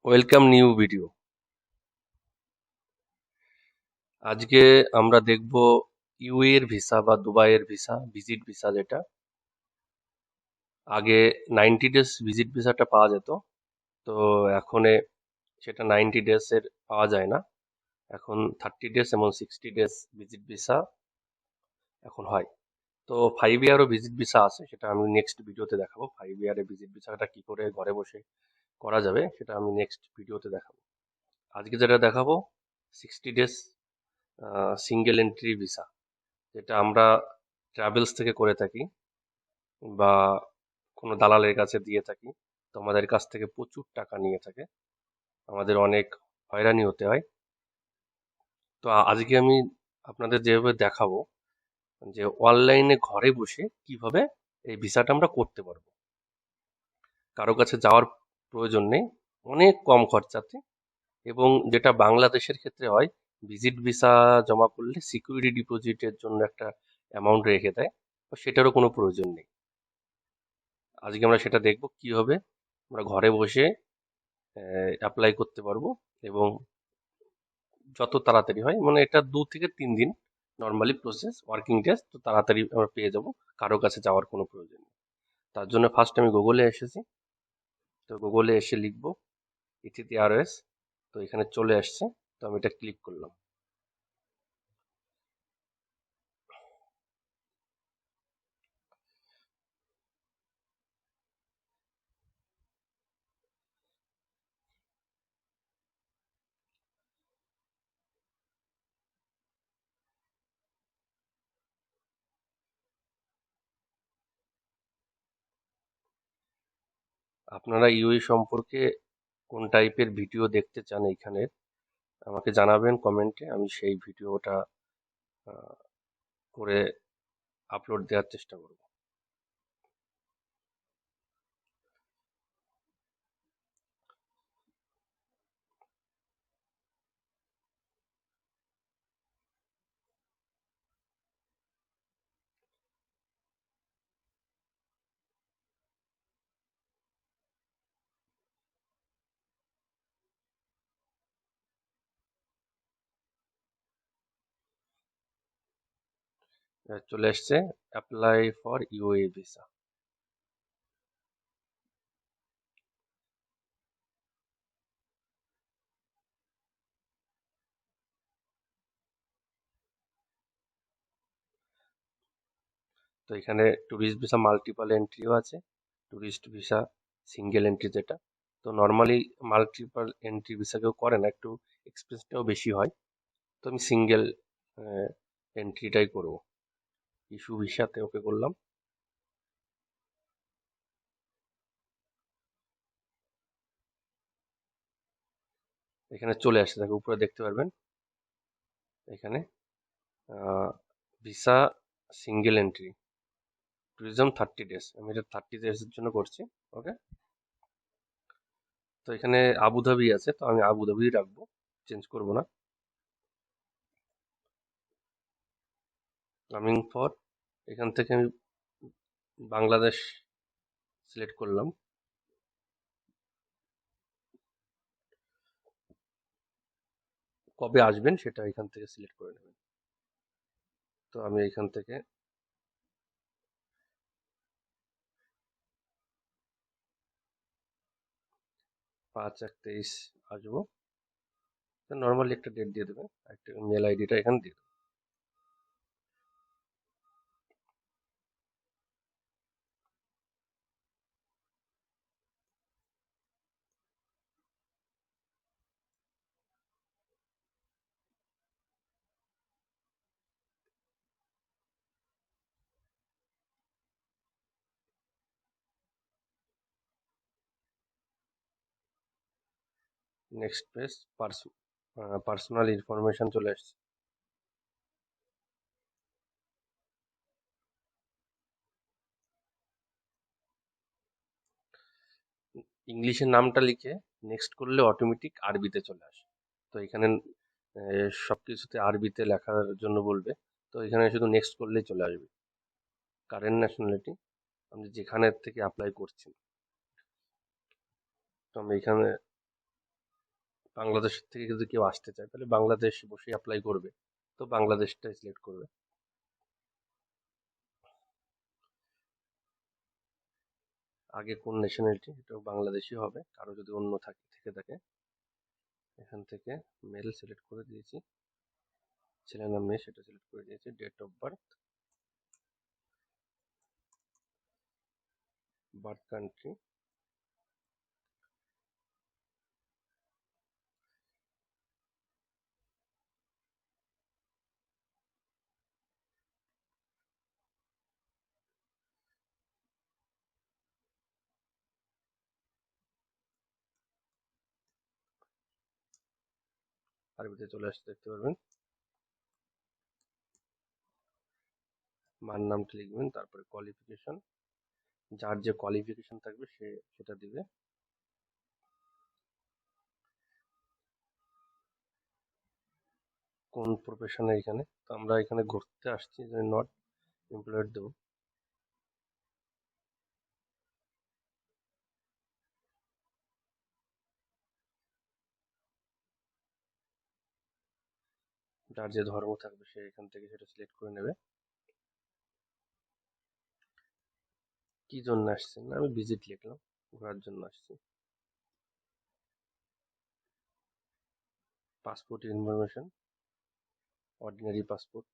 Welcome new video. আজকে আমরা দেখব ইউএ এর ভিসা বা দুবাইয়ের ভিসা, ভিজিট ভিসা যেটা। আগে 90 ডেজ ভিজিট ভিসাটা পাওয়া যেত, তো এখন সেটা 90 ডেজ এর পাওয়া যায় না। এখন 30 ডেজ এবং 60 ডেজ ভিজিট ভিসা এখন হয়। তো 5 ইয়ারও ভিজিট ভিসা আছে, সেটা আমি নেক্সট ভিডিওতে দেখাবো। 5 ইয়ারের ভিজিট ভিসাটা কি করে ঘরে বসে করা যাবে সেটা আমি নেক্সট ভিডিওতে দেখাবো। আজকে যেটা দেখাবো 60 ডেজ সিঙ্গেল এন্ট্রি ভিসা, যেটা আমরা ট্রাভেলস থেকে করে থাকি বা কোনো দালালের কাছে দিয়ে থাকি। তো আমাদের কাছ থেকে প্রচুর টাকা নিয়ে থাকে, আমাদের অনেক হয়রানি হতে হয়। তো আজকে আমি আপনাদের যেভাবে দেখাবো যে অনলাইনে ঘরে বসে কিভাবে এই ভিসাটা আমরা করতে পারবো, কারো কাছে যাওয়ার প্রয়োজন নেই, অনেক কম খরচাতে। এবং যেটা বাংলাদেশের ক্ষেত্রে হয়, ভিজিট ভিসা জমা করলে সিকিউরিটি ডিপোজিটের জন্য একটা অ্যামাউন্ট রেখে দেয়, তো সেটারও কোনো প্রয়োজন নেই। আজকে আমরা সেটা দেখব কিভাবে আমরা ঘরে বসে অ্যাপ্লাই করতে পারবো, এবং যত তাড়াতাড়ি হয়, মানে এটা 2 থেকে 3 দিন নর্মালি প্রসেস, ওয়ার্কিং ডেজ, তো তাড়াতাড়ি আমরা পেয়ে যাব, কারো কাছে যাওয়ার কোনো প্রয়োজন নেই। তার জন্য ফার্স্ট আমি গুগলে এসেছি। তো গুগলে এসে লিখবো ইথিওপিয়া এয়ারওয়েজ। তো এখানে চলে আসছে, তো আমি এটা ক্লিক করলাম। আপনারা ইউএই সম্পর্কে কোন টাইপের ভিডিও দেখতে চান এইখানে আমাকে জানাবেন কমেন্টে, আমি সেই ভিডিওটা করে আপলোড দেওয়ার চেষ্টা করব। চলে এসছে অ্যাপ্লাই ফর ইউএই ভিসা। তো এখানে ট্যুরিস্ট ভিসা মাল্টিপল এন্ট্রিও আছে, ট্যুরিস্ট ভিসা সিঙ্গেল এন্ট্রি যেটা। তো নর্মালি মাল্টিপল এন্ট্রি ভিসা কেউ করে না, একটু এক্সপেন্সটাও বেশি হয়। তো আমি সিঙ্গেল এন্ট্রিটাই করব। ইস্যু ভিসাতে ওকে করলাম। এখানে চলে আসছে, দেখো উপরে দেখতে পারবেন এখানে visa single entry tourism 30 days. আমি এটা 30 ডেজের জন্য করছি। ওকে, তো এখানে আবুধাবি আছে, তো আমি আবুধাবি রাখবো, চেঞ্জ করব না। কামিং ফর, এখান থেকে আমি বাংলাদেশ সিলেক্ট করলাম। কবে আসবেন সেটা এখান থেকে সিলেক্ট করে নেবেন। তো আমি এখান থেকে 5/1/23 আসবো। নর্মালি একটা ডেট দিয়ে দেবেন, একটা মেল আইডিটা এখানে দিয়ে দেবেন। নেক্সট পেজ, পার্সোনাল ইনফরমেশন চলে আসছে। ইংলিশের নামটা লিখে নেক্সট করলে অটোমেটিক আরবিতে চলে আসে। তো এখানে সবকিছুতে আরবিতে লেখার জন্য বলবে, তো এখানে শুধু নেক্সট করলেই চলে আসবে। কারেন্ট ন্যাশনালিটি, আমি যেখানে থেকে অ্যাপ্লাই করছি, তো আমি এখানে বাংলাদেশ থেকে যদি কেউ আসতে চায় তাহলে বাংলাদেশ বসে অ্যাপ্লাই করবে, তো বাংলাদেশটাই সিলেক্ট করবে। আগে কোন ন্যাশনালিটি, এটা বাংলাদেশই হবে, কারো যদি অন্য থেকে থাকে। এখান থেকে মেল সিলেক্ট করে দিয়েছি, ছেলে না মেয়ে সেটা সিলেক্ট করে দিয়েছি। Date of birth, birth country, আরবিতে চলে আসতে দেখতে পারবেন। মার নামটা লিখবেন, তারপরে কোয়ালিফিকেশন, যার যে কোয়ালিফিকেশন থাকবে সে সেটা দিবে। কোন প্রফেশনে, এখানে তো আমরা এখানে ঘুরতে আসছি, নট এমপ্লয়েড দেবো। যার যে ধর্ম থাকবে সে এখান থেকে সেটা সিলেক্ট করে নেবে। কি জন্য আসছেন, আমি ভিজিট লিখলাম, ঘোরার জন্য আসছি। Passport information, ordinary passport,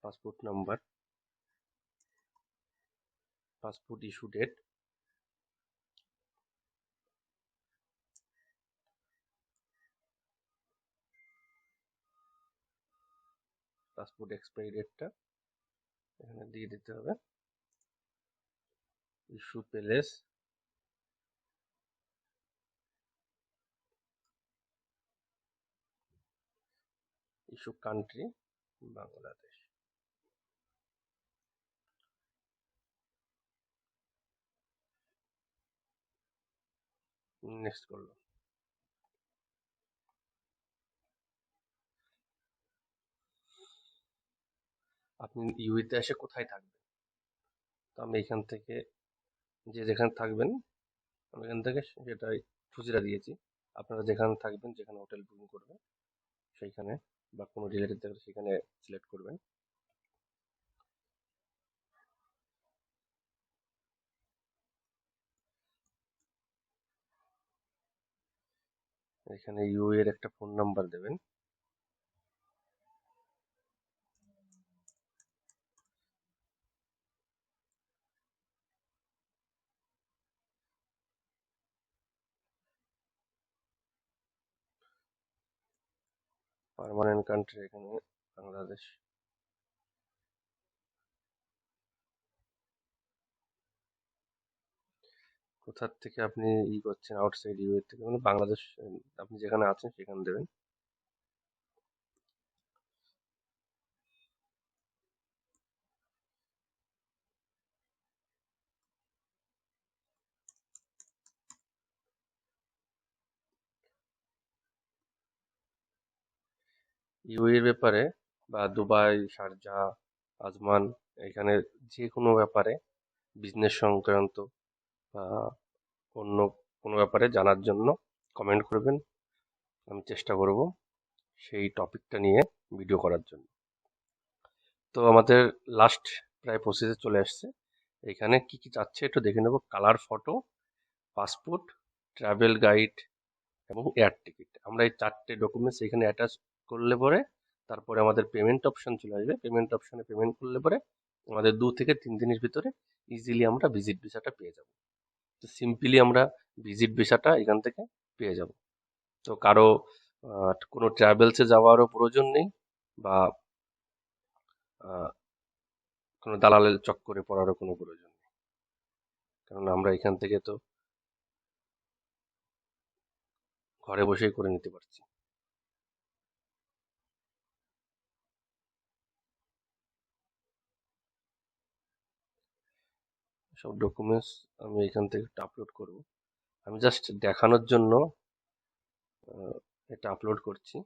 passport number, passport issue date, passport expiry ডেটটা এখানে দিয়ে দিতে হবে। Issue place, issue country Bangladesh. Next করলাম। আপনি ইউইতে এসে কোথায় থাকবেন, তো আমি এখান থেকে যে যেখানে থাকবেন আমি এখান থেকে সেটাই খুচরা দিয়েছি। আপনারা যেখানে থাকবেন, যেখানে হোটেল বুকিং করবেন সেইখানে, বা কোনো রিলেটিভ থাকলে সেখানে সিলেক্ট করবেন। এখানে ইউ এর একটা ফোন নাম্বার দেবেন। পার্মানেন্ট কান্ট্রি এখানে বাংলাদেশ। কোথার থেকে আপনি করছেন, আউটসাইড ইউ এর থেকে, মানে বাংলাদেশ, আপনি যেখানে আছেন সেখানে দেবেন। ইউ এর ব্যাপারে বা দুবাই, শারজা, আজমান, এখানে যে কোনো ব্যাপারে, বিজনেস সংক্রান্ত বা অন্য কোনো ব্যাপারে জানার জন্য কমেন্ট করবেন। আমি চেষ্টা করব সেই টপিকটা নিয়ে ভিডিও করার জন্য। তো আমাদের লাস্ট প্রায় প্রসেসে চলে আসছে। এখানে কি কি চাচ্ছে একটু দেখে নেব। Colour photo, passport, travel guide এবং এয়ার টিকিট। আমরা এই 4টে ডকুমেন্টস এখানে অ্যাটাচ করলে পরে তারপরে আমাদের পেমেন্ট অপশন চলে আসবে। পেমেন্ট অপশনে পেমেন্ট করলে পরে আমাদের 2 থেকে 3 দিনের ভিতরে ইজিলি আমরা ভিজিট ভিসাটা পেয়ে যাব। তো সিম্পলি আমরা ভিজিট ভিসাটা এখান থেকে পেয়ে যাব। তো কারো কোনো ট্রাভেলসে যাওয়ারও প্রয়োজন নেই, বা আহ, কোনো দালালের চক্করে পড়ারও কোনো প্রয়োজন নেই, কারণ আমরা এখান থেকে তো ঘরে বসেই করে নিতে পারছি। সব ডকুমেন্টস আমি এখান থেকে আপলোড করব। আমি জাস্ট দেখানোর জন্য এটা আপলোড করছি।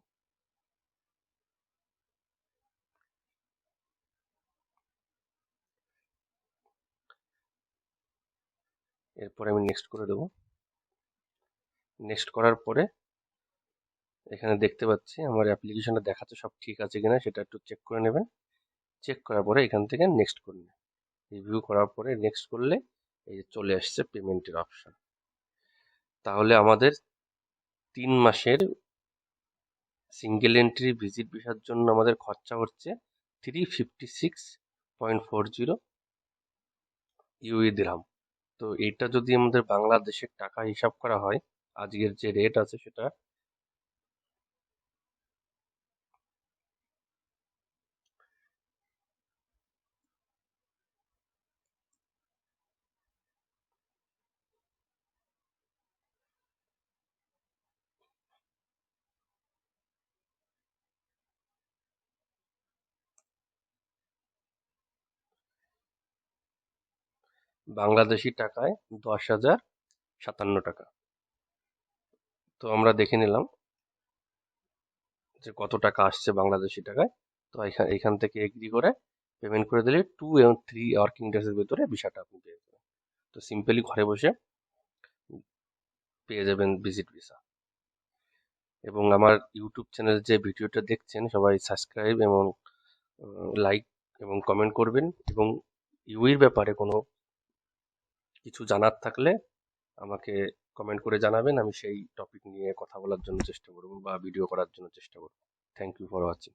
এরপরে আমি নেক্সট করে দেবো। নেক্সট করার পরে এখানে দেখতে পাচ্ছি আমার অ্যাপ্লিকেশনটা দেখাচ্ছে সব ঠিক আছে কিনা, সেটা একটু চেক করে নেবেন। চেক করার পরে এখান থেকে নেক্সট করুন। রিভিউ করার পরে নেক্সট করলে এই যে চলে আসছে পেমেন্টের অপশন। তাহলে আমাদের 3 মাসের সিঙ্গেল এন্ট্রি ভিজিট ভিসার জন্য আমাদের খরচা হচ্ছে 356.40 ইউই দিরহাম। তো এটা যদি আমাদের বাংলাদেশের টাকা হিসাব করা হয়, আজকের যে রেট আছে সেটা বাংলাদেশি টাকায় 10,057 টাকা। তো আমরা দেখে নিলাম যে কত টাকা আসছে বাংলাদেশি টাকায়। তো এখান থেকে এগ্রি করে পেমেন্ট করে দিলে 2 এবং 3 ওয়ার্কিং ডেজের ভিতরে ভিসাটা আপনি পেয়ে যাবেন। তো সিম্পলি ঘরে বসে পেয়ে যাবেন ভিজিট ভিসা। এবং আমার ইউটিউব চ্যানেল যে ভিডিওটা দেখছেন সবাই সাবস্ক্রাইব এবং লাইক এবং কমেন্ট করবেন, এবং ইউইর ব্যাপারে কোনো কিছু জানার থাকলে আমাকে কমেন্ট করে জানাবেন, আমি সেই টপিক নিয়ে কথা বলার জন্য চেষ্টা করব বা ভিডিও করার জন্য চেষ্টা করব। Thank you for watching.